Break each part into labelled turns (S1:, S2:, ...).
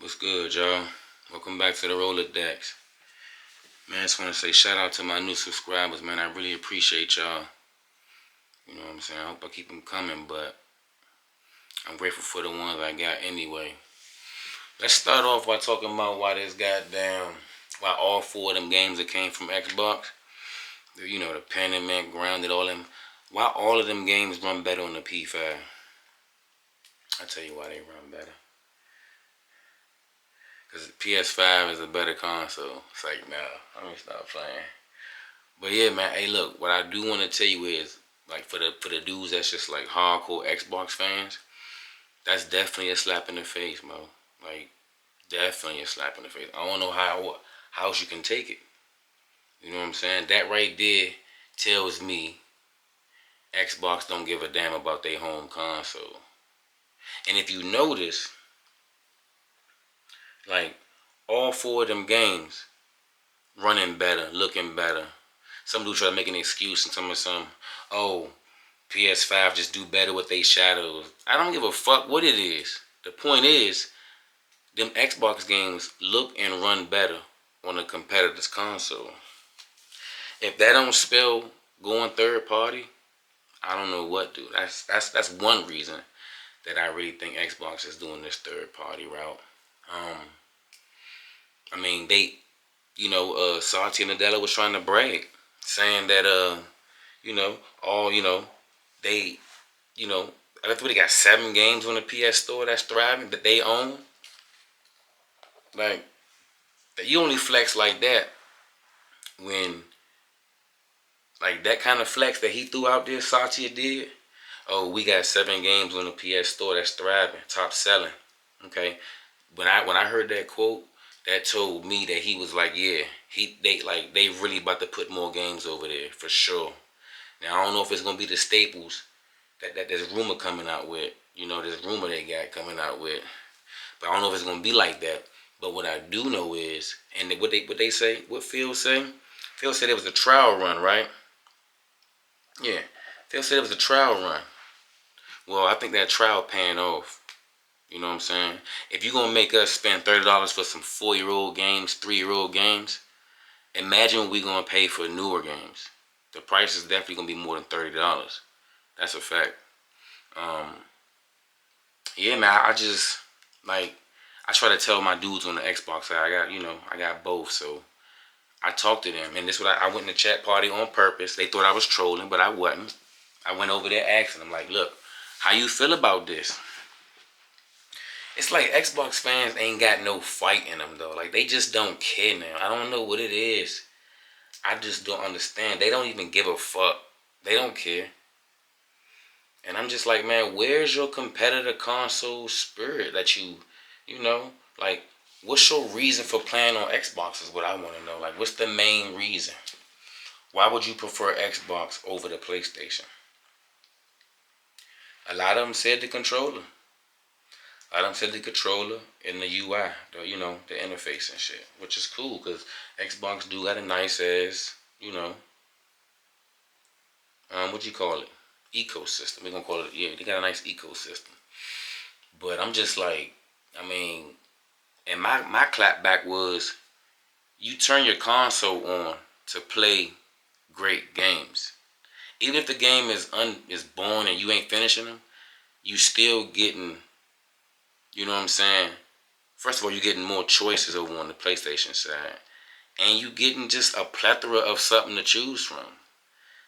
S1: What's good, y'all? Welcome back to the Rolodex. Man, I just want to say shout out to my new subscribers, man. I really appreciate y'all. You know what I'm saying? I hope I keep them coming, but I'm grateful for the ones I got anyway. Let's start off by talking about why all four of them games that came from Xbox, the Pandemic, Grounded, all them, why all of them games run better on the P5. I'll tell you why they run better. Because PS5 is a better console. It's like, nah, I'm gonna stop playing. But yeah, man, hey, look, what I do want to tell you is, like, for the dudes that's just like hardcore Xbox fans, that's definitely a slap in the face, bro. Like, definitely a slap in the face. I don't know how else you can take it. You know what I'm saying? That right there tells me Xbox don't give a damn about their home console. And if you notice, like, all four of them games running better, looking better. Some dude try to make an excuse and tell me oh, PS5 just do better with they shadows. I don't give a fuck what it is. The point is, them Xbox games look and run better on a competitor's console. If that don't spell going third party, I don't know what do. That's one reason that I really think Xbox is doing this third party route. I mean, Satya Nadella was trying to brag, saying that they, I think they got 7 games on the PS Store that's thriving that they own. Like, you only flex like that when, like, that kind of flex that he threw out there, Satya did. Oh, we got 7 games on the PS Store that's thriving, top selling. Okay, when I heard that quote, that told me that he was like, yeah, they really about to put more games over there for sure. Now I don't know if it's gonna be the staples that there's rumor coming out with. There's rumor they got coming out with, but I don't know if it's gonna be like that. But what I do know is, and what they say, what Phil say? Phil said it was a trial run, right? Yeah, Phil said it was a trial run. Well, I think that trial paying off. You know what I'm saying? If you're going to make us spend $30 for some 4-year-old games, 3-year-old games, imagine what we're going to pay for newer games. The price is definitely going to be more than $30. That's a fact. Yeah, man, I just, like, I try to tell my dudes on the Xbox side, I got both, so I talked to them. And this is what I went in the chat party on purpose. They thought I was trolling, but I wasn't. I went over there asking them, like, look, how you feel about this? It's like Xbox fans ain't got no fight in them, though. Like, they just don't care now. I don't know what it is. I just don't understand. They don't even give a fuck. They don't care. And I'm just like, man, where's your competitor console spirit that like, what's your reason for playing on Xbox is what I want to know. Like, what's the main reason? Why would you prefer Xbox over the PlayStation? A lot of them said the controller. I done said the controller and the UI, the interface and shit, which is cool because Xbox do got a nice ass, what you call it, ecosystem. We're gonna call it, yeah, they got a nice ecosystem. But I'm just like, I mean, and my clapback was, you turn your console on to play great games. Even if the game is born and you ain't finishing them, you still getting. You know what I'm saying? First of all, you're getting more choices over on the PlayStation side. And you getting just a plethora of something to choose from.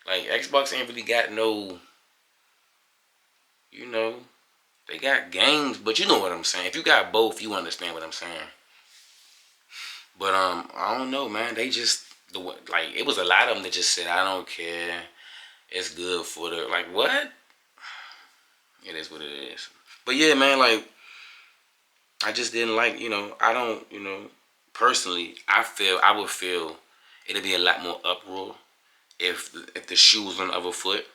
S1: Like, Xbox ain't really got no, they got games, but you know what I'm saying. If you got both, you understand what I'm saying. But, I don't know, man. They just, it was a lot of them that just said, I don't care. It's good for the, like, what? It is what it is. But yeah, man, like, I just didn't like, I don't, personally, I would feel it'd be a lot more uproar if the shoe was on the other foot.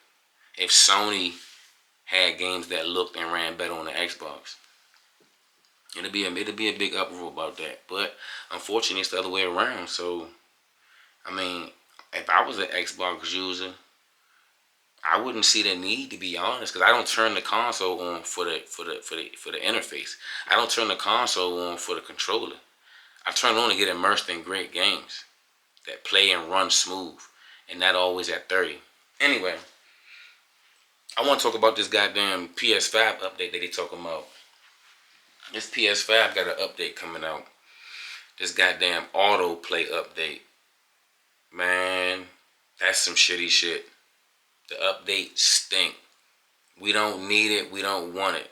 S1: If Sony had games that looked and ran better on the Xbox, it'd be a big uproar about that. But unfortunately, it's the other way around. So, I mean, if I was an Xbox user, I wouldn't see the need, to be honest, because I don't turn the console on for the interface. I don't turn the console on for the controller. I turn it on to get immersed in great games that play and run smooth, and not always at 30. Anyway, I want to talk about this goddamn PS5 update that they talking about. This PS5 got an update coming out. This goddamn autoplay update. Man, that's some shitty shit. The update stink. We don't need it. We don't want it.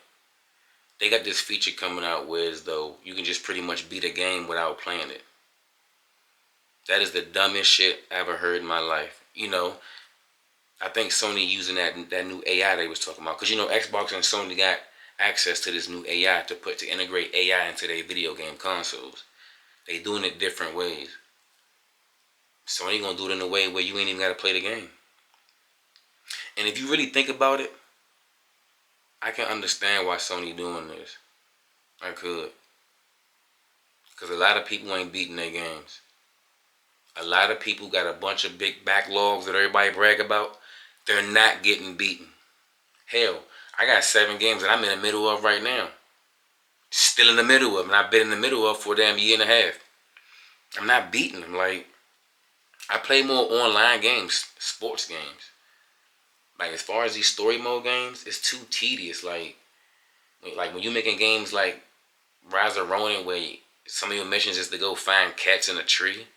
S1: They got this feature coming out where as though you can just pretty much beat a game without playing it. That is the dumbest shit I ever heard in my life. You know, I think Sony using that new AI they was talking about. Because, you know, Xbox and Sony got access to this new AI to integrate AI into their video game consoles. They doing it different ways. Sony gonna do it in a way where you ain't even gotta play the game. And if you really think about it, I can understand why Sony doing this. I could. Because a lot of people ain't beating their games. A lot of people got a bunch of big backlogs that everybody brag about. They're not getting beaten. Hell, I got 7 games that I'm in the middle of right now. Still in the middle of them. And I've been in the middle of for a damn year and a half. I'm not beating them. Like, I play more online games, sports games. Like, as far as these story mode games, it's too tedious. Like when you making games like Rise of Ronin, where some of your missions is to go find cats in a tree.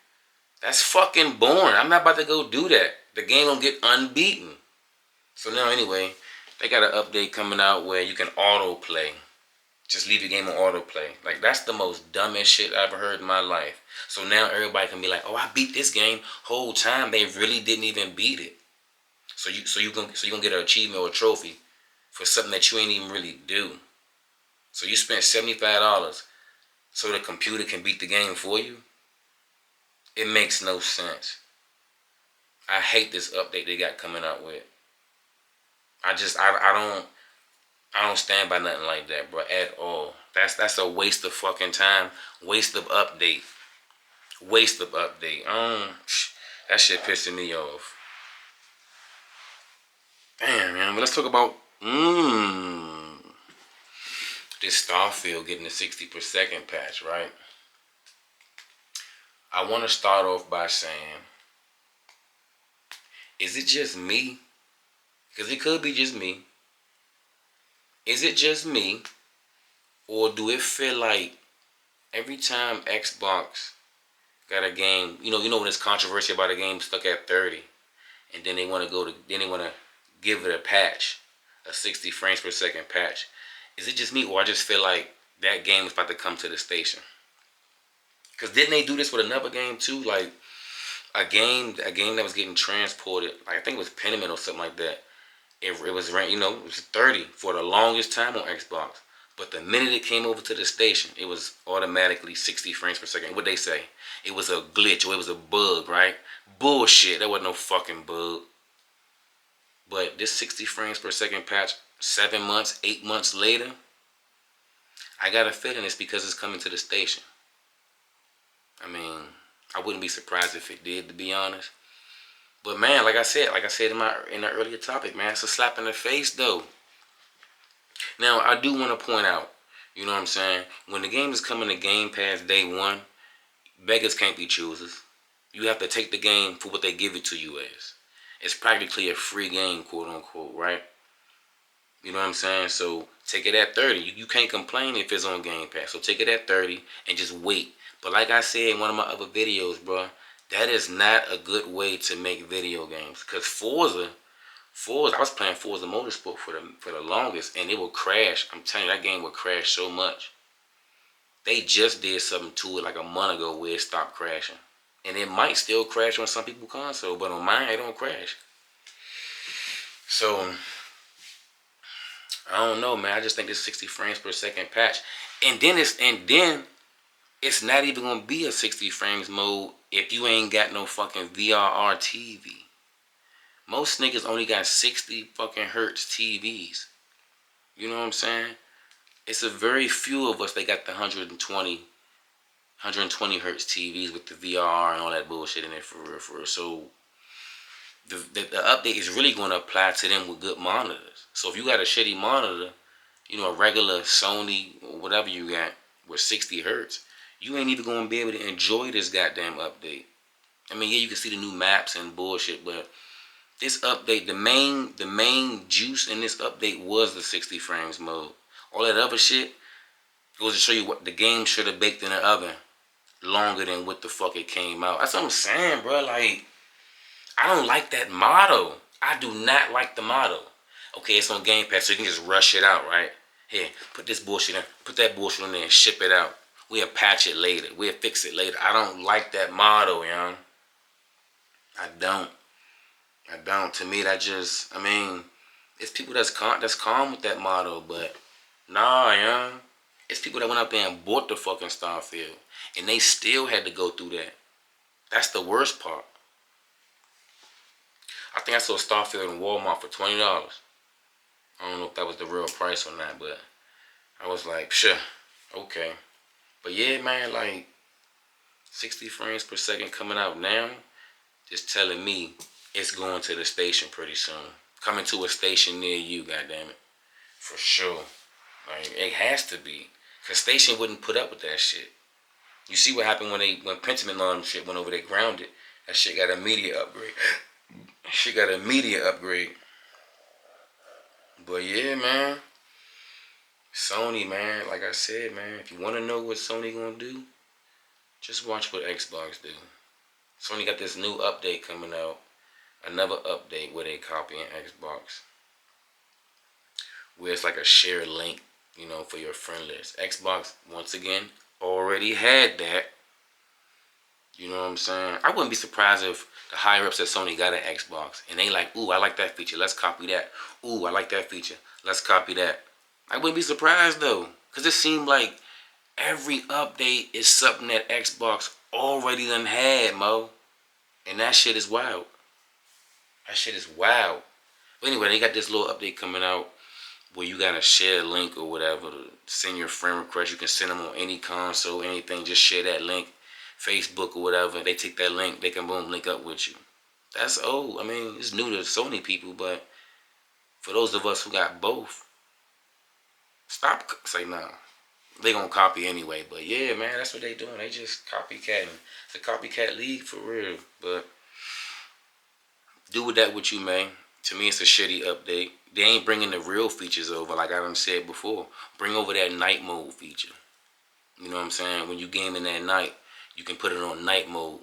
S1: That's fucking boring. I'm not about to go do that. The game don't get unbeaten. So now anyway, they got an update coming out where you can autoplay. Just leave your game on autoplay. Like, that's the most dumbest shit I ever heard in my life. So now everybody can be like, oh, I beat this game whole time. They really didn't even beat it. So you gonna get an achievement or a trophy for something that you ain't even really do. So you spent $75 so the computer can beat the game for you? It makes no sense. I hate this update they got coming out with. I don't stand by nothing like that, bro, at all. That's a waste of fucking time. Waste of update. Waste of update. That shit pissing me off. Damn, man. But let's talk about this Starfield getting a 60 per second patch, right? I want to start off by saying, is it just me? Because it could be just me. Is it just me? Or do it feel like every time Xbox got a game, you know when there's controversy about a game stuck at 30, and then they want to give it a patch, a 60 frames per second patch. Is it just me, or I just feel like that game is about to come to the station? Because didn't they do this with another game too? Like a game that was getting transported, like I think it was Pentiment or something like that. It was it was 30 for the longest time on Xbox. But the minute it came over to the station, it was automatically 60 frames per second. What they say? It was a glitch or it was a bug, right? Bullshit. That wasn't no fucking bug. But this 60 frames per second patch, 7 months, 8 months later, I got a feeling it's because it's coming to the station. I mean, I wouldn't be surprised if it did, to be honest. But man, like I said in the earlier topic, man, it's a slap in the face though. Now, I do want to point out, you know what I'm saying? When the game is coming to Game Pass day one, beggars can't be choosers. You have to take the game for what they give it to you as. It's practically a free game, quote unquote, right? You know what I'm saying? So take it at 30. You can't complain if it's on Game Pass. So take it at 30 and just wait. But like I said in one of my other videos, bro, that is not a good way to make video games. Because Forza, I was playing Forza Motorsport for the longest, and it would crash. I'm telling you, that game would crash so much. They just did something to it like a month ago where it stopped crashing. And it might still crash on some people's console, but on mine, it don't crash. So, I don't know, man. I just think this 60 frames per second patch. And then it's not even going to be a 60 frames mode if you ain't got no fucking VRR TV. Most niggas only got 60 fucking hertz TVs. You know what I'm saying? It's a very few of us that got the 120 hertz TVs with the VRR and all that bullshit in it for real. So, the update is really going to apply to them with good monitors. So if you got a shitty monitor, a regular Sony or whatever you got with 60 hertz, you ain't even going to be able to enjoy this goddamn update. I mean, yeah, you can see the new maps and bullshit, but this update, the main juice in this update was the 60 frames mode. All that other shit goes to show you what the game should have baked in the oven longer than what the fuck it came out. That's what I'm saying, bro. Like, I don't like that motto. I do not like the motto. Okay, it's on Game Pass, so you can just rush it out, right? Here, put this bullshit in, put that bullshit in there and ship it out. We'll patch it later. We'll fix it later. I don't like that motto, young. I don't. I don't. To me, that just, I mean, it's people that's calm with that motto, but nah, young. It's people that went out there and bought the fucking Starfield, and they still had to go through that. That's the worst part. I think I saw Starfield in Walmart for $20. I don't know if that was the real price or not, but I was like, sure, okay. But yeah, man, like 60 frames per second coming out now, just telling me it's going to the station pretty soon. Coming to a station near you, goddammit. For sure. Like, it has to be. Cause station wouldn't put up with that shit. You see what happened when Pentiment Law and shit went over, they grounded. That shit got an immediate upgrade. Shit got an immediate upgrade. But yeah, man. Sony, man, like I said, man, if you want to know what Sony gonna do, just watch what Xbox do. Sony got this new update coming out. Another update where they copying Xbox. Where it's like a share link, for your friend list. Xbox, once again, already had that. You know what I'm saying? I wouldn't be surprised if the higher ups at Sony got an Xbox and they like, ooh, I like that feature. Let's copy that. Ooh, I like that feature. Let's copy that. I wouldn't be surprised though, because it seemed like every update is something that Xbox already done had, Mo. And that shit is wild. That shit is wild. But anyway, they got this little update coming out where you gotta share a link or whatever to send your friend request. You can send them on any console, anything. Just share that link, Facebook or whatever. They take that link, they can boom link up with you. That's old. I mean, it's new to Sony people, but for those of us who got both, stop. Say no. They gonna copy anyway. But yeah, man, that's what they doing. They just copycatting. It's a copycat league for real. But do with that what you may. To me, it's a shitty update. They ain't bringing the real features over, like I done said before. Bring over that night mode feature. You know what I'm saying? When you gaming at night, you can put it on night mode.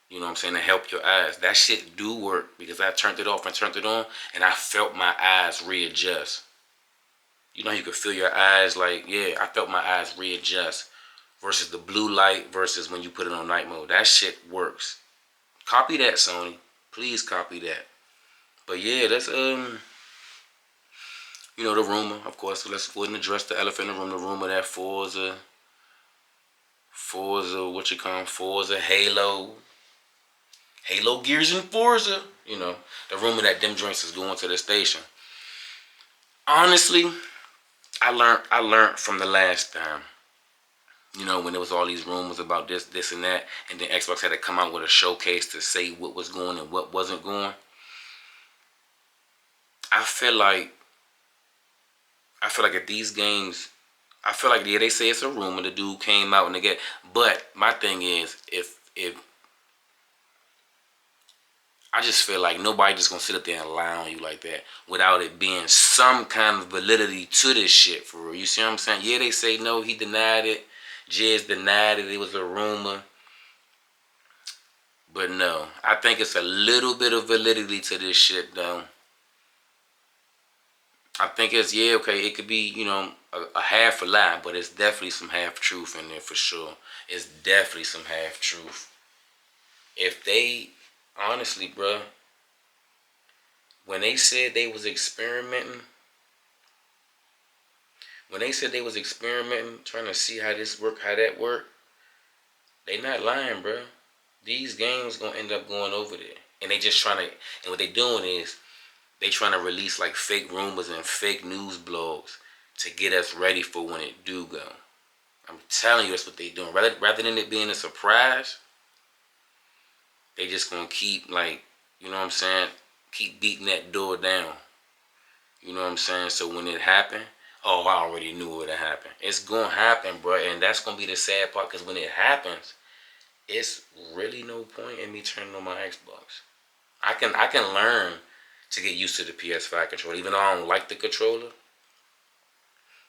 S1: You know what I'm saying? To help your eyes. That shit do work, because I turned it off and turned it on, and I felt my eyes readjust. You know, you could feel your eyes like, yeah, I felt my eyes readjust. Versus the blue light versus when you put it on night mode. That shit works. Copy that, Sony. Please copy that. But yeah, that's the rumor, of course. So let's go ahead and address the elephant in the room. The rumor that Forza, Forza, Halo Gears and Forza. The rumor that them joints is going to the station. Honestly, I learned from the last time. When there was all these rumors about this and that, and then Xbox had to come out with a showcase to say what was going and what wasn't going. I feel like at these games, yeah, they say it's a rumor. The dude came out and they but my thing is, if I just feel like nobody just gonna sit up there and lie on you like that without it being some kind of validity to this shit, for real. You see what I'm saying? Yeah, they say no, he denied it. Jez denied it. It was a rumor. But no, I think it's a little bit of validity to this shit, though. I think it's, yeah, okay, it could be, a half a lie, but it's definitely some half truth in there for sure. It's definitely some half truth. If they, honestly, bruh, when they said they was experimenting, trying to see how this work, how that work, they not lying, bruh. These games gonna end up going over there. And they just trying to, and what they doing is, they trying to release like fake rumors and fake news blogs to get us ready for when it do go. I'm telling you, that's what they doing. Rather than it being a surprise, they just gonna keep, like, you know what I'm saying, keep beating that door down. You know what I'm saying? So when it happened, oh, I already knew it would happen. It's gonna happen, bro, and that's gonna be the sad part. Cause when it happens, it's really no point in me turning on my Xbox. I can learn to get used to the PS5 controller, even though I don't like the controller.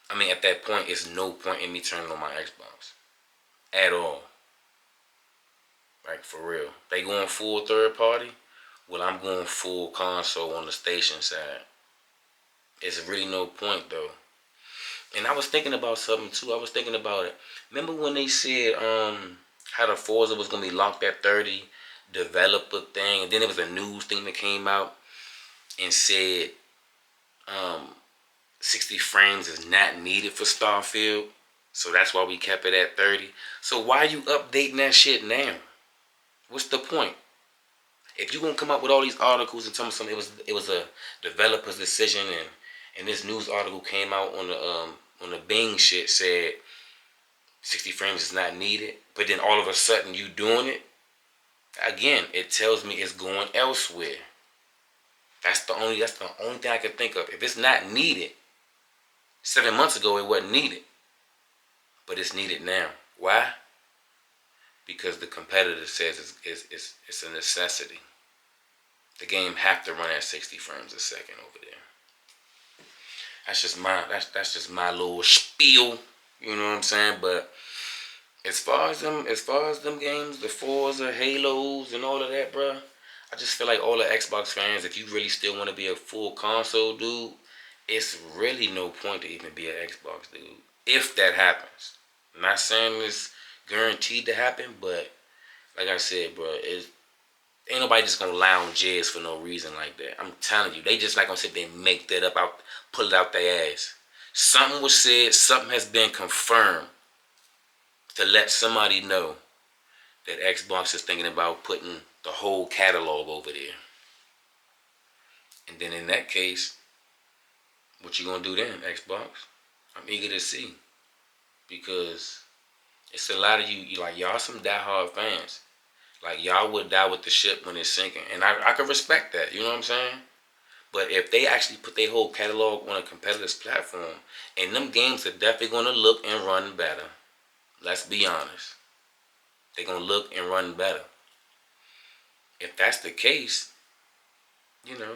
S1: I mean, at that point, it's no point in me turning on my Xbox at all. Like for real, they going full third party. Well, I'm going full console on the station side. It's really no point though. And I was thinking about something too. I was thinking about it. Remember when they said how the Forza was gonna be locked at 30 developer thing, and then there was a news thing that came out and said um 60 frames is not needed for Starfield. So that's why we kept it at 30. So why are you updating that shit now? What's the point? If you're gonna come up with all these articles and tell me something, it was a developer's decision, and this news article came out on the Bing shit said 60 frames is not needed, but then all of a sudden you doing it again. It tells me it's going elsewhere. That's the only thing I can think of. If it's not needed, 7 months ago it wasn't needed, but it's needed now. Why? Because the competitor says it's a necessity. The game have to run at 60 frames a second over there. That's just my little spiel. You know what I'm saying? But as far as them games, the Forza, Halos, and all of that, bro, I just feel like all the Xbox fans, if you really still want to be a full console dude, it's really no point to even be an Xbox dude. If that happens, I'm not saying it's guaranteed to happen, but like I said, bro, ain't nobody just gonna lounge jizz for no reason like that. I'm telling you, they just not gonna sit there and make that up, pull it out their ass. Something was said, something has been confirmed to let somebody know that Xbox is thinking about putting the whole catalog over there. And then in that case, what you gonna do then, Xbox? I'm eager to see, because it's a lot of you like y'all some diehard fans. Like y'all would die with the ship when it's sinking, and I can respect that. You know what I'm saying? But if they actually put their whole catalog on a competitor's platform, and them games are definitely gonna look and run better. Let's be honest. They're gonna look and run better. If that's the case, you know,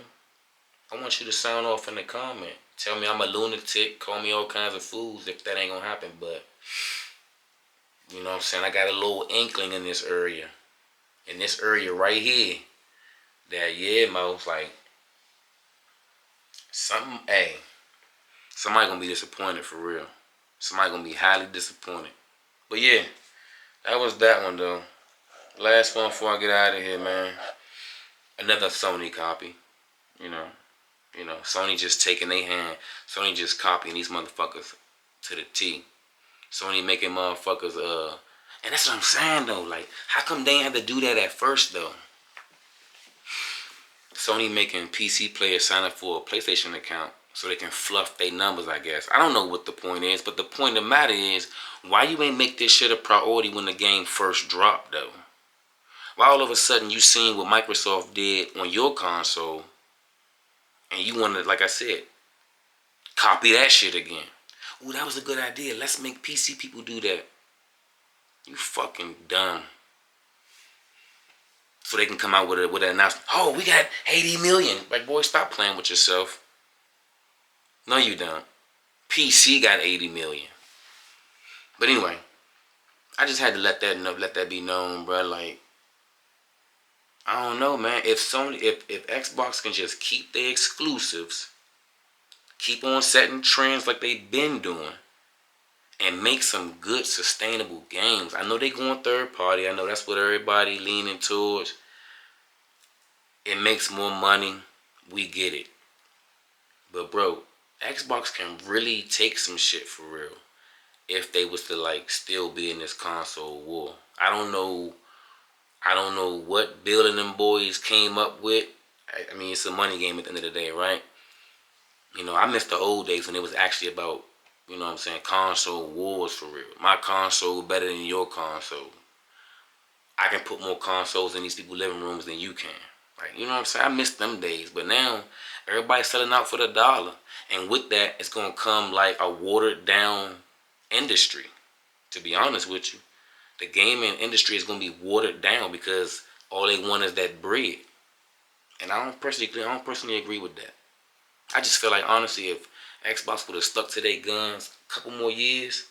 S1: I want you to sound off in the comment. Tell me I'm a lunatic. Call me all kinds of fools if that ain't gonna happen. But you know what I'm saying? I got a little inkling in this area. In this area right here. That yeah, Mo, like something, hey, somebody gonna be disappointed for real. Somebody gonna be highly disappointed. But yeah, that was that one though. Last one before I get out of here, man. Another Sony copy. You know. Sony just taking their hand. Sony just copying these motherfuckers to the T. Sony making motherfuckers and that's what I'm saying though. Like, how come they ain't have to do that at first though? Sony making PC players sign up for a PlayStation account so they can fluff their numbers, I guess. I don't know what the point is, but the point of the matter is, why you ain't make this shit a priority when the game first dropped though? Why all of a sudden you seen what Microsoft did on your console, and you want to, like I said, copy that shit again? Ooh, that was a good idea. Let's make PC people do that. You fucking dumb. So they can come out with an announcement. Oh, we got 80 million. Like, boy, stop playing with yourself. No, you don't. PC got 80 million. But anyway, I just had to let that be known, bro. Like, I don't know, man. If Xbox can just keep their exclusives, keep on setting trends like they've been doing, and make some good sustainable games. I know they going third party. I know that's what everybody leaning towards. It makes more money. We get it. But bro, Xbox can really take some shit for real if they was to like still be in this console war. I don't know what building them boys came up with. I mean, it's a money game at the end of the day, right? I miss the old days when it was actually about, what I'm saying, console wars for real. My console better than your console. I can put more consoles in these people's living rooms than you can. Like, you know what I'm saying? I miss them days. But now, everybody's selling out for the dollar. And with that, it's going to come like a watered down industry. To be honest with you, the gaming industry is going to be watered down because all they want is that bread. And I don't personally agree with that. I just feel like, honestly, if Xbox would have stuck to their guns a couple more years,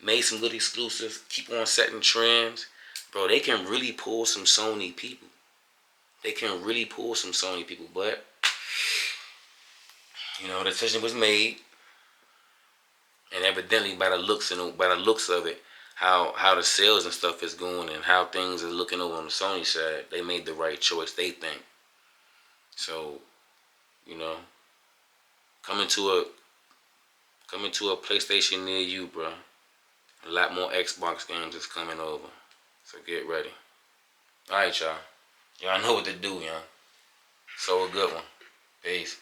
S1: made some good exclusives, keep on setting trends, bro, they can really pull some Sony people. They can really pull some Sony people. But, the decision was made, and evidently by the looks of it, how the sales and stuff is going and how things are looking over on the Sony side, they made the right choice, they think. So, you know, coming to a coming to a PlayStation near you, bro. A lot more Xbox games is coming over. So get ready. Alright, y'all. Y'all know what to do, y'all. So a good one. Peace.